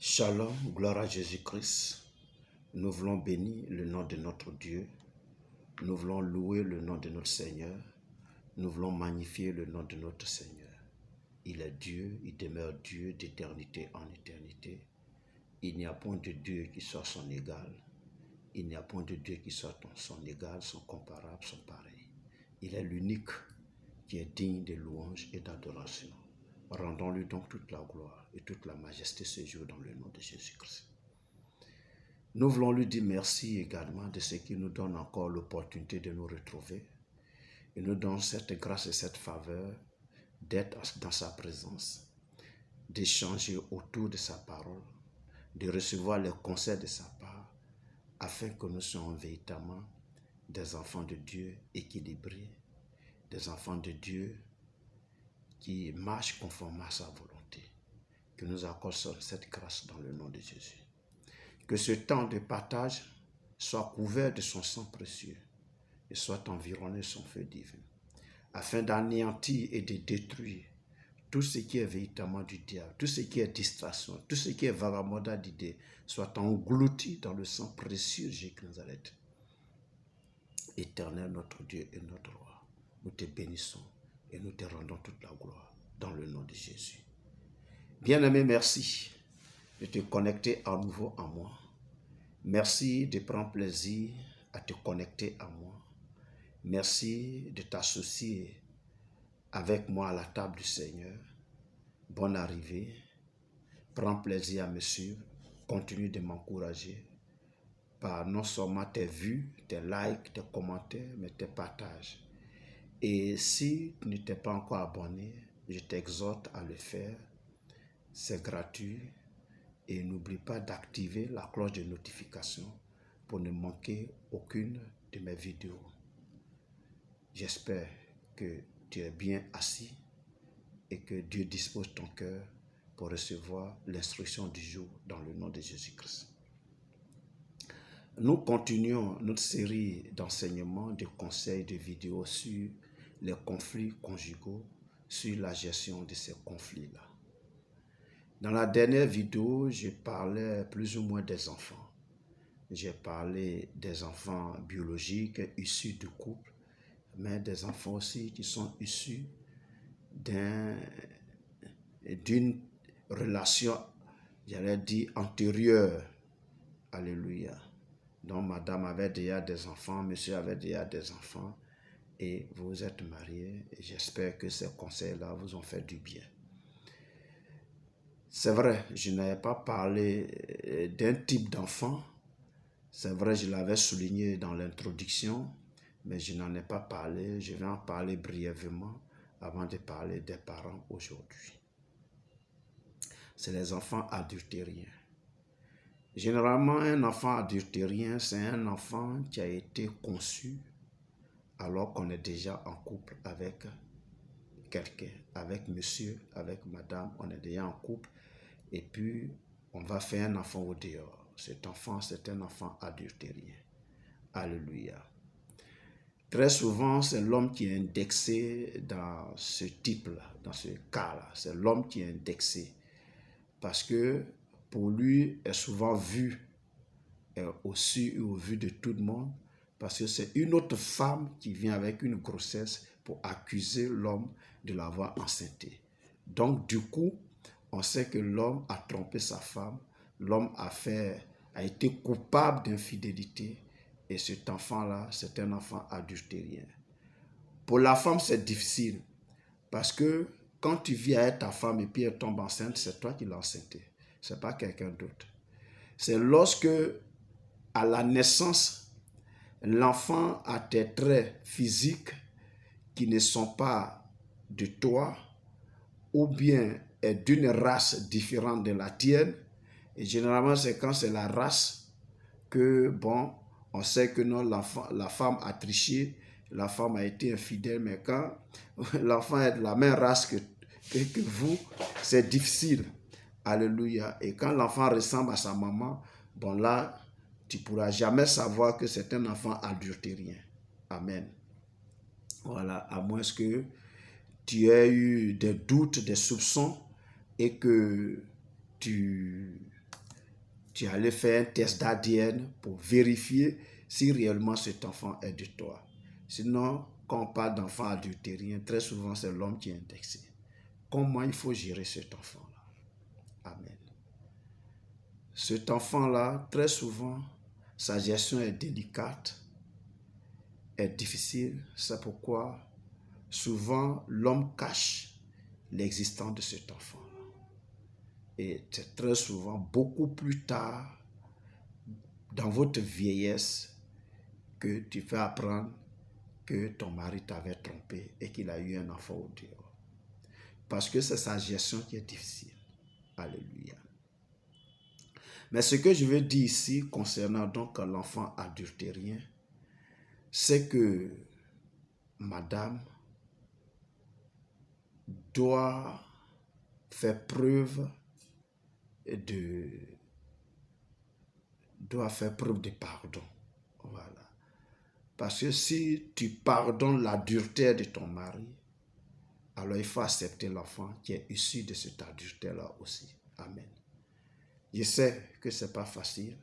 Shalom, gloire à Jésus-Christ. Nous voulons bénir le nom de notre Dieu. Nous voulons louer le nom de notre Seigneur. Nous voulons magnifier le nom de notre Seigneur. Il est Dieu, il demeure Dieu d'éternité en éternité. Il n'y a point de Dieu qui soit son égal. Il n'y a point de Dieu qui soit son égal, son comparable, son pareil. Il est l'unique qui est digne de louange et d'adoration. Rendons-lui donc toute la gloire et toute la majesté ce jour dans le nom de Jésus-Christ. Nous voulons lui dire merci également de ce qu'il nous donne encore l'opportunité de nous retrouver. Il nous donne cette grâce et cette faveur d'être dans sa présence, d'échanger autour de sa parole, de recevoir les conseils de sa part, afin que nous soyons véritablement des enfants de Dieu équilibrés, des enfants de Dieu qui marchent conformément à sa volonté. Que nous accordions cette grâce dans le nom de Jésus. Que ce temps de partage soit couvert de son sang précieux et soit environné de son feu divin, afin d'anéantir et de détruire tout ce qui est véritablement du diable, tout ce qui est distraction, tout ce qui est vagabondage d'idées, soit englouti dans le sang précieux de Jésus de Nazareth. Éternel, notre Dieu et notre roi, nous te bénissons et nous te rendons toute la gloire dans le nom de Jésus. Bien-aimé, merci de te connecter à nouveau à moi. Merci de prendre plaisir à te connecter à moi. Merci de t'associer avec moi à la table du Seigneur. Bonne arrivée. Prends plaisir à me suivre. Continue de m'encourager par non seulement tes vues, tes likes, tes commentaires, mais tes partages. Et si tu n'étais pas encore abonné, je t'exhorte à le faire. C'est gratuit. Et n'oublie pas d'activer la cloche de notification pour ne manquer aucune de mes vidéos. J'espère que tu es bien assis et que Dieu dispose ton cœur pour recevoir l'instruction du jour dans le nom de Jésus-Christ. Nous continuons notre série d'enseignements, de conseils, de vidéos sur les conflits conjugaux, sur la gestion de ces conflits-là. Dans la dernière vidéo, je parlais plus ou moins des enfants. J'ai parlé des enfants biologiques issus du couple, mais des enfants aussi qui sont issus d'une relation, j'allais dire, antérieure. Alléluia. Donc, madame avait déjà des enfants, monsieur avait déjà des enfants, et vous êtes mariés, et j'espère que ces conseils-là vous ont fait du bien. C'est vrai, je n'avais pas parlé d'un type d'enfant. C'est vrai, je l'avais souligné dans l'introduction, mais je n'en ai pas parlé. Je vais en parler brièvement avant de parler des parents aujourd'hui. C'est les enfants adultériens. Généralement, un enfant adultérien, c'est un enfant qui a été conçu alors qu'on est déjà en couple avec quelqu'un, avec monsieur, avec madame, on est déjà en couple. Et puis, on va faire un enfant au dehors. Cet enfant, c'est un enfant adultérien. Alléluia. Très souvent, c'est l'homme qui est indexé dans ce type-là, dans ce cas-là. C'est l'homme qui est indexé. Parce que pour lui, est souvent vu, aussi au vu de tout le monde, parce que c'est une autre femme qui vient avec une grossesse pour accuser l'homme de l'avoir enceinté. Donc, du coup, on sait que l'homme a trompé sa femme, l'homme a été coupable d'infidélité et cet enfant-là, c'est un enfant adultérien. Pour la femme, c'est difficile parce que quand tu vis avec ta femme et puis elle tombe enceinte, c'est toi qui l'as enceintée, ce n'est pas quelqu'un d'autre. C'est lorsque, à la naissance, l'enfant a des traits physiques qui ne sont pas de toi ou bien est d'une race différente de la tienne. Et généralement, c'est quand c'est la race que, bon, on sait que non, la femme a triché, la femme a été infidèle, mais quand l'enfant est de la même race que vous, c'est difficile. Alléluia. Et quand l'enfant ressemble à sa maman, bon là, tu ne pourras jamais savoir que c'est un enfant adultérien. Amen. Voilà, à moins que tu aies eu des doutes, des soupçons et que tu tu es allé faire un test d'ADN pour vérifier si réellement cet enfant est de toi. Sinon, quand on parle d'enfant adultérien, très souvent c'est l'homme qui est indexé. Comment il faut gérer cet enfant-là? Amen. Cet enfant-là, très souvent, sa gestion est délicate, est difficile. C'est pourquoi souvent l'homme cache l'existence de cet enfant-là. Et c'est très souvent, beaucoup plus tard, dans votre vieillesse, que tu fais apprendre que ton mari t'avait trompé et qu'il a eu un enfant au dehors. Parce que c'est sa gestion qui est difficile. Alléluia. Mais ce que je veux dire ici concernant donc l'enfant adultérien, c'est que madame doit faire preuve de pardon. Voilà. Parce que si tu pardonnes l'adultère de ton mari, alors il faut accepter l'enfant qui est issu de cet adultère-là aussi. Amen. Je sais que ce n'est pas facile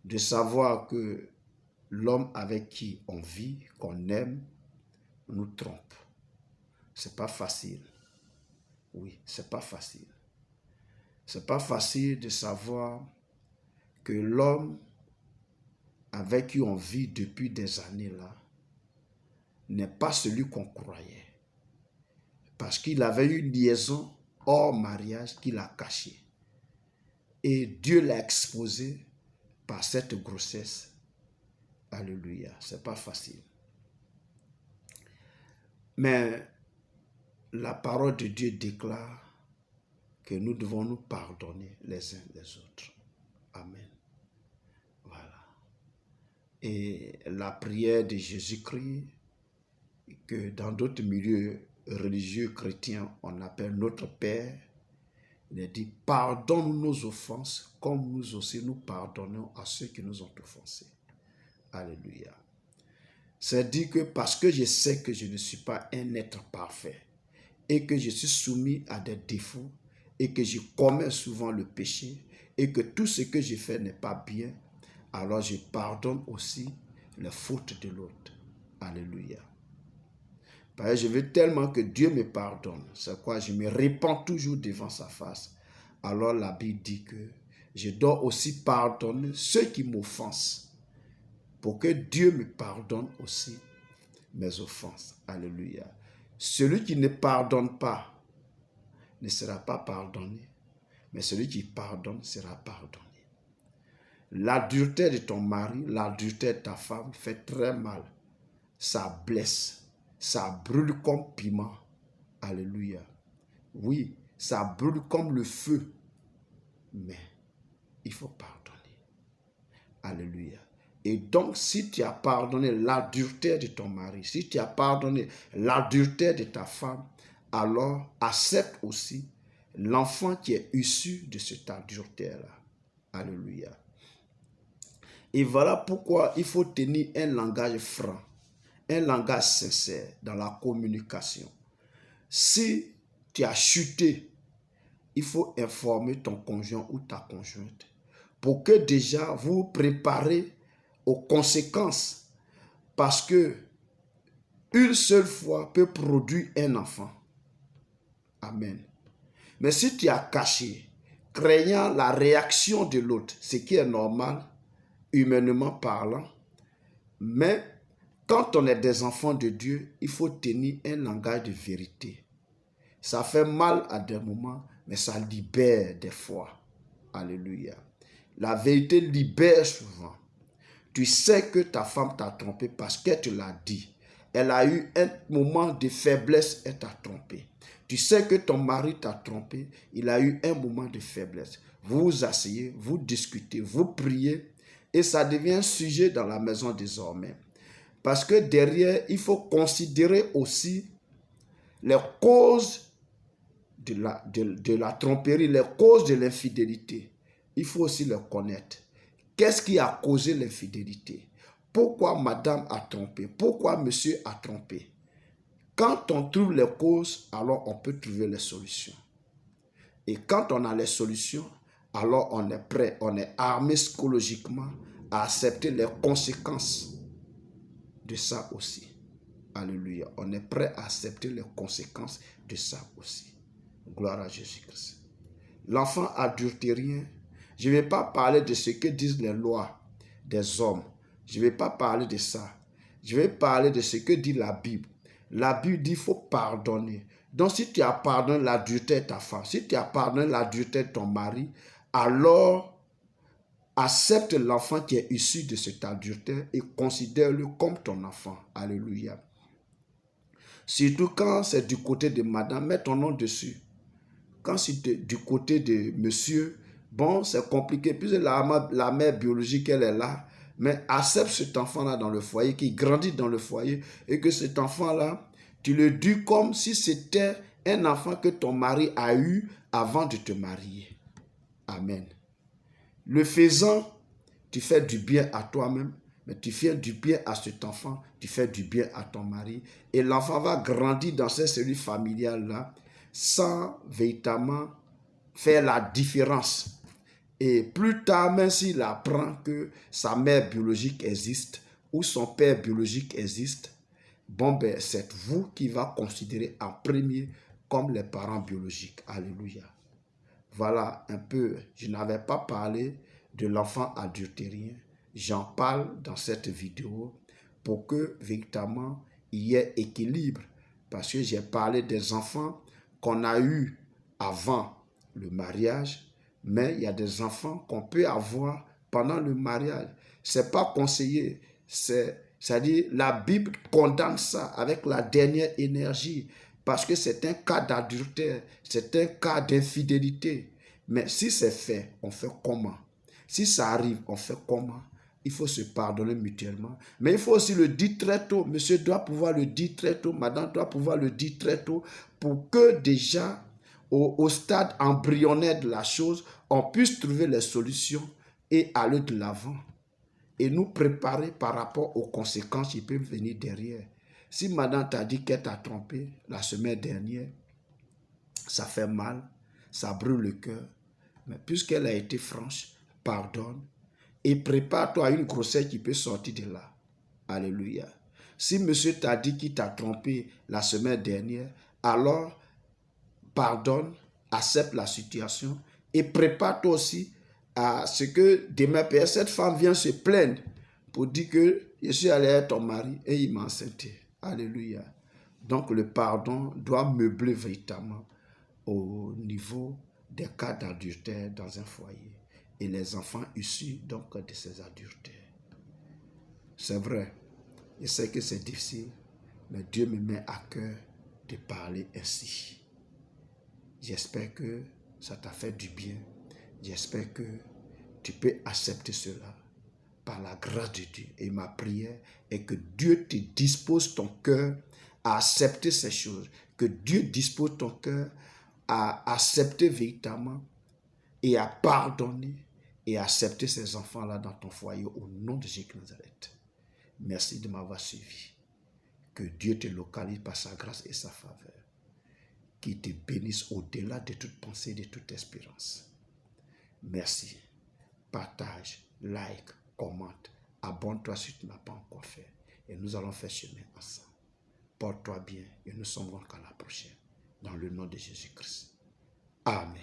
de savoir que l'homme avec qui on vit, qu'on aime, nous trompe. C'est pas facile. Oui, c'est pas facile. C'est pas facile de savoir que l'homme avec qui on vit depuis des années là n'est pas celui qu'on croyait. Parce qu'il avait une liaison hors mariage qu'il a cachée. Et Dieu l'a exposé par cette grossesse. Alléluia, c'est pas facile. Mais la parole de Dieu déclare que nous devons nous pardonner les uns les autres. Amen. Voilà. Et la prière de Jésus-Christ, que dans d'autres milieux religieux chrétiens, on appelle notre Père, il a dit, pardonne nos offenses comme nous aussi nous pardonnons à ceux qui nous ont offensés. Alléluia. C'est dit que parce que je sais que je ne suis pas un être parfait et que je suis soumis à des défauts et que je commets souvent le péché et que tout ce que je fais n'est pas bien, alors je pardonne aussi les fautes de l'autre. Alléluia. Parce que je veux tellement que Dieu me pardonne. C'est quoi? Je me répands toujours devant sa face. Alors la Bible dit que je dois aussi pardonner ceux qui m'offensent pour que Dieu me pardonne aussi mes offenses. Alléluia. Celui qui ne pardonne pas ne sera pas pardonné, mais celui qui pardonne sera pardonné. L'adultère de ton mari, l'adultère de ta femme fait très mal. Ça blesse, ça brûle comme piment. Alléluia. Oui, ça brûle comme le feu, mais il faut pardonner. Alléluia. Et donc, si tu as pardonné l'adultère de ton mari, si tu as pardonné l'adultère de ta femme, alors accepte aussi l'enfant qui est issu de cet adultère-là. Alléluia. Et voilà pourquoi il faut tenir un langage franc, un langage sincère dans la communication. Si tu as chuté, il faut informer ton conjoint ou ta conjointe pour que déjà vous vous préparez aux conséquences, parce que une seule fois peut produire un enfant. Amen. Mais si tu as caché, craignant la réaction de l'autre, ce qui est normal, humainement parlant, mais quand on est des enfants de Dieu, il faut tenir un langage de vérité. Ça fait mal à des moments, mais ça libère des fois. Alléluia. La vérité libère souvent. Tu sais que ta femme t'a trompé parce qu'elle te l'a dit. Elle a eu un moment de faiblesse, elle t'a trompé. Tu sais que ton mari t'a trompé, il a eu un moment de faiblesse. Vous vous asseyez, vous discutez, vous priez et ça devient un sujet dans la maison désormais. Parce que derrière, il faut considérer aussi les causes de la tromperie, les causes de l'infidélité. Il faut aussi les connaître. Qu'est-ce qui a causé l'infidélité? Pourquoi madame a trompé? Pourquoi monsieur a trompé? Quand on trouve les causes, alors on peut trouver les solutions. Et quand on a les solutions, alors on est prêt, on est armé psychologiquement à accepter les conséquences de ça aussi. Alléluia. On est prêt à accepter les conséquences de ça aussi. Gloire à Jésus-Christ. L'enfant adultérien, je ne vais pas parler de ce que disent les lois des hommes. Je ne vais pas parler de ça. Je vais parler de ce que dit la Bible. La Bible dit qu'il faut pardonner. Donc si tu as pardonné l'adultère de ta femme, si tu as pardonné l'adultère de ton mari, alors accepte l'enfant qui est issu de cet adultère et considère-le comme ton enfant. Alléluia. Surtout quand c'est du côté de madame, mets ton nom dessus. Quand c'est du côté de monsieur, bon, c'est compliqué, puisque la mère biologique, elle est là, mais accepte cet enfant-là dans le foyer, qui grandit dans le foyer, et que cet enfant-là, tu le dis comme si c'était un enfant que ton mari a eu avant de te marier. Amen. Le faisant, tu fais du bien à toi-même, mais tu fais du bien à cet enfant, tu fais du bien à ton mari, et l'enfant va grandir dans cette cellule familiale-là, sans véritablement faire la différence. Et plus tard, même s'il apprend que sa mère biologique existe ou son père biologique existe, bon ben c'est vous qui va considérer en premier comme les parents biologiques. Alléluia. Voilà un peu, je n'avais pas parlé de l'enfant adultérien. J'en parle dans cette vidéo pour que véritablement il y ait équilibre. Parce que j'ai parlé des enfants qu'on a eus avant le mariage, mais il y a des enfants qu'on peut avoir pendant le mariage. Ce n'est pas conseillé. C'est-à-dire la Bible condamne ça avec la dernière énergie parce que c'est un cas d'adultère, c'est un cas d'infidélité. Mais si c'est fait, on fait comment? Si ça arrive, on fait comment? Il faut se pardonner mutuellement. Mais il faut aussi le dire très tôt. Monsieur doit pouvoir le dire très tôt. Madame doit pouvoir le dire très tôt pour que déjà, au stade embryonnaire de la chose, on puisse trouver les solutions et aller de l'avant. Et nous préparer par rapport aux conséquences qui peuvent venir derrière. Si madame t'a dit qu'elle t'a trompé la semaine dernière, ça fait mal, ça brûle le cœur. Mais puisqu'elle a été franche, pardonne et prépare-toi à une grossesse qui peut sortir de là. Alléluia. Si monsieur t'a dit qu'il t'a trompé la semaine dernière, alors pardonne, accepte la situation et prépare-toi aussi à ce que demain, cette femme vient se plaindre pour dire que je suis allé à ton mari et il m'a enceinté. Alléluia. Donc le pardon doit meubler véritablement au niveau des cas d'adultère dans un foyer et les enfants issus donc de ces adultères. C'est vrai, je sais que c'est difficile, mais Dieu me met à cœur de parler ainsi. J'espère que ça t'a fait du bien. J'espère que tu peux accepter cela par la grâce de Dieu. Et ma prière est que Dieu te dispose ton cœur à accepter ces choses. Que Dieu dispose ton cœur à accepter véritablement et à pardonner et à accepter ces enfants-là dans ton foyer au nom de Jésus de Nazareth. Merci de m'avoir suivi. Que Dieu te localise par sa grâce et sa faveur. Qu'il te bénisse au-delà de toute pensée, de toute espérance. Merci. Partage, like, commente, abonne-toi si tu n'as pas encore fait. Et nous allons faire chemin ensemble. Porte-toi bien et nous sommes qu'à la prochaine. Dans le nom de Jésus-Christ. Amen.